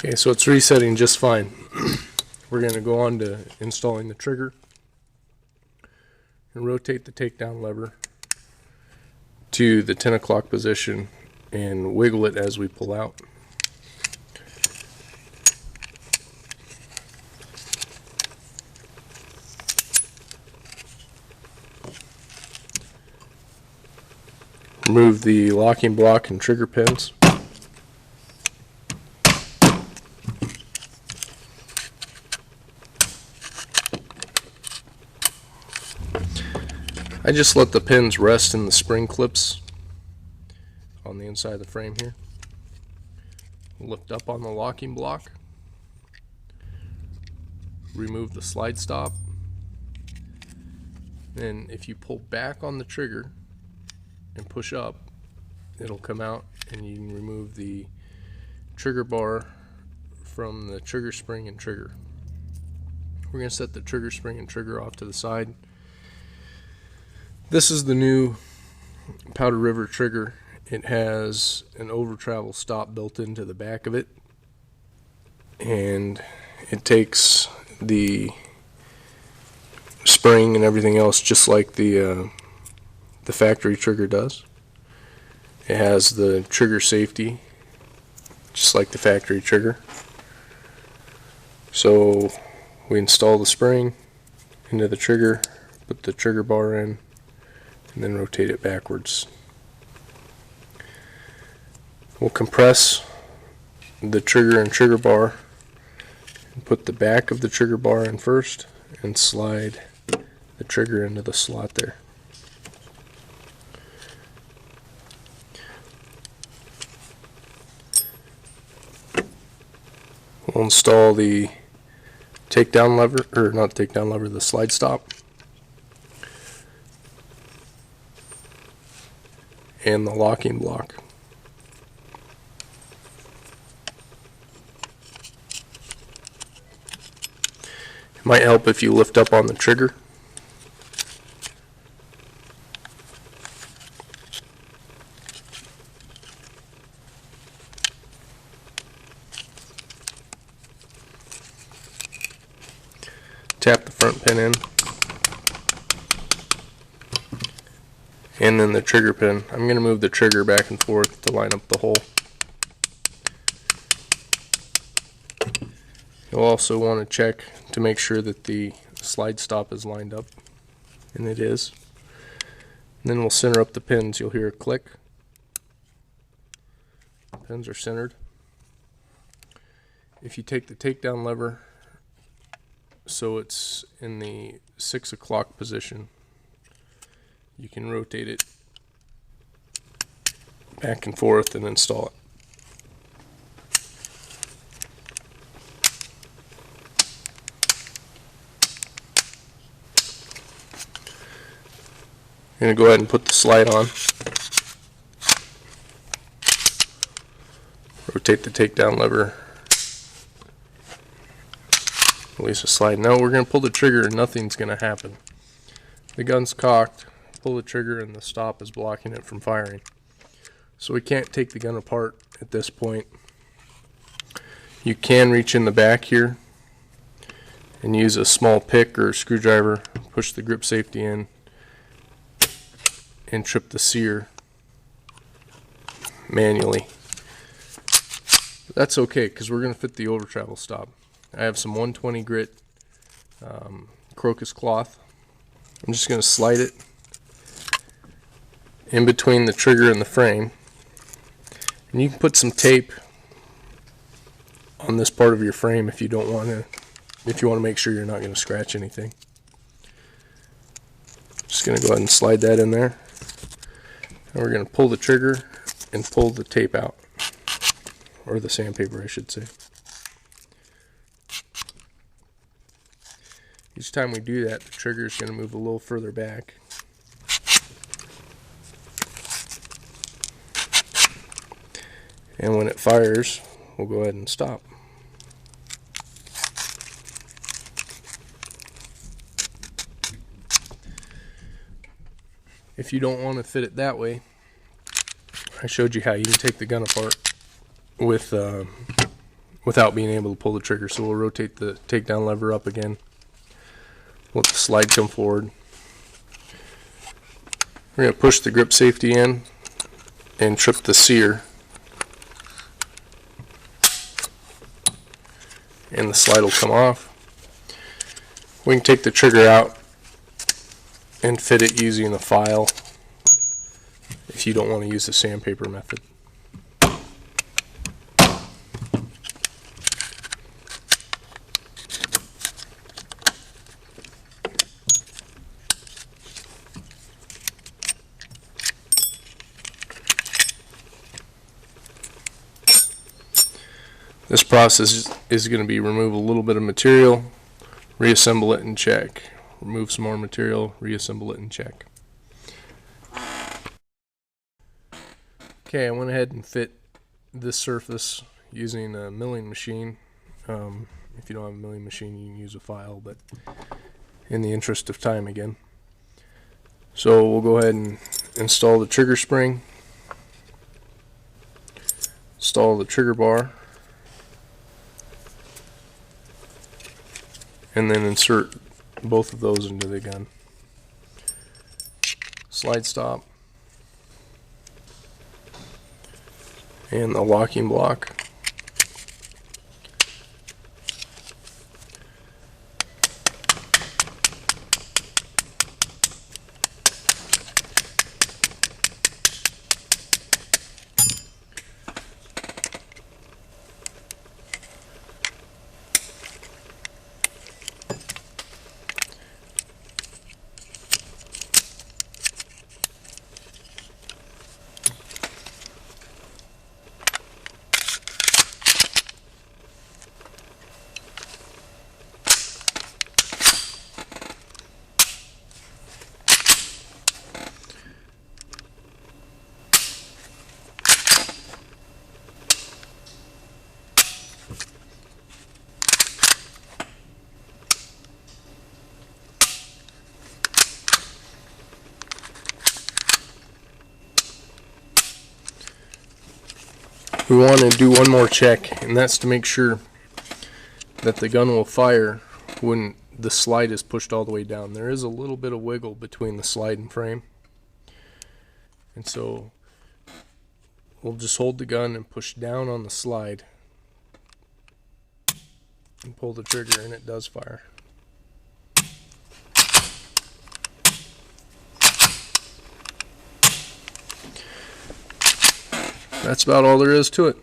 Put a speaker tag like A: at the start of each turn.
A: Okay, so it's resetting just fine. We're going to go on to installing the trigger and rotate the takedown lever to the 10 o'clock position and wiggle it as we pull out. Remove the locking block and trigger pins. I just let the pins rest in the spring clips on the inside of the frame here. Lift up on the locking block. Remove the slide stop. Then if you pull back on the trigger and push up, it'll come out and you can remove the trigger bar from the trigger spring and trigger. We're going to set the trigger spring and trigger off to the side. This is the new Powder River trigger. It has an over travel stop built into the back of it, and it takes the spring and everything else just like the factory trigger does. It has the trigger safety just like the factory trigger. So we install the spring into the trigger, put the trigger bar in, and then rotate it backwards. We'll compress the trigger and trigger bar and put the back of the trigger bar in first and slide the trigger into the slot there. We'll install the takedown lever, or not the takedown lever, the slide stop, and the locking block. It might help if you lift up on the trigger. Tap the front pin in, and then the trigger pin. I'm going to move the trigger back and forth to line up the hole. You'll also want to check to make sure that the slide stop is lined up, and it is. And then we'll center up the pins. You'll hear a click. The pins are centered. If you take the takedown lever so it's in the 6 o'clock position, you can rotate it back and forth and install it. I'm going to go ahead and put the slide on. Rotate the takedown lever. Release the slide. Now we're going to pull the trigger and nothing's going to happen. The gun's cocked. Pull the trigger and the stop is blocking it from firing. So we can't take the gun apart at this point. You can reach in the back here and use a small pick or a screwdriver, push the grip safety in, and trip the sear manually. That's okay because we're going to fit the over travel stop. I have some 120 grit crocus cloth. I'm just going to slide it in between the trigger and the frame, and you can put some tape on this part of your frame if you don't want to, if you want to make sure you're not going to scratch anything. Just going to go ahead and slide that in there, and we're going to pull the trigger and pull the tape out, or the sandpaper I should say. Each time we do that, the trigger is going to move a little further back. And when it fires, we'll go ahead and stop. If you don't want to fit it that way, I showed you how you can take the gun apart with without being able to pull the trigger. So we'll rotate the takedown lever up again. Let the slide come forward. We're going to push the grip safety in and trip the sear. And the slide will come off. We can take the trigger out and fit it using a file if you don't want to use the sandpaper method. This process is going to be remove a little bit of material, reassemble it and check. Remove some more material, reassemble it and check. Okay, I went ahead and fit this surface using a milling machine. If you don't have a milling machine, you can use a file, but in the interest of time again. So we'll go ahead and install the trigger spring, install the trigger bar, and then insert both of those into the gun. Slide stop and the locking block. We want to do one more check, and that's to make sure that the gun will fire when the slide is pushed all the way down. There is a little bit of wiggle between the slide and frame, and so we'll just hold the gun and push down on the slide and pull the trigger, and it does fire. That's about all there is to it.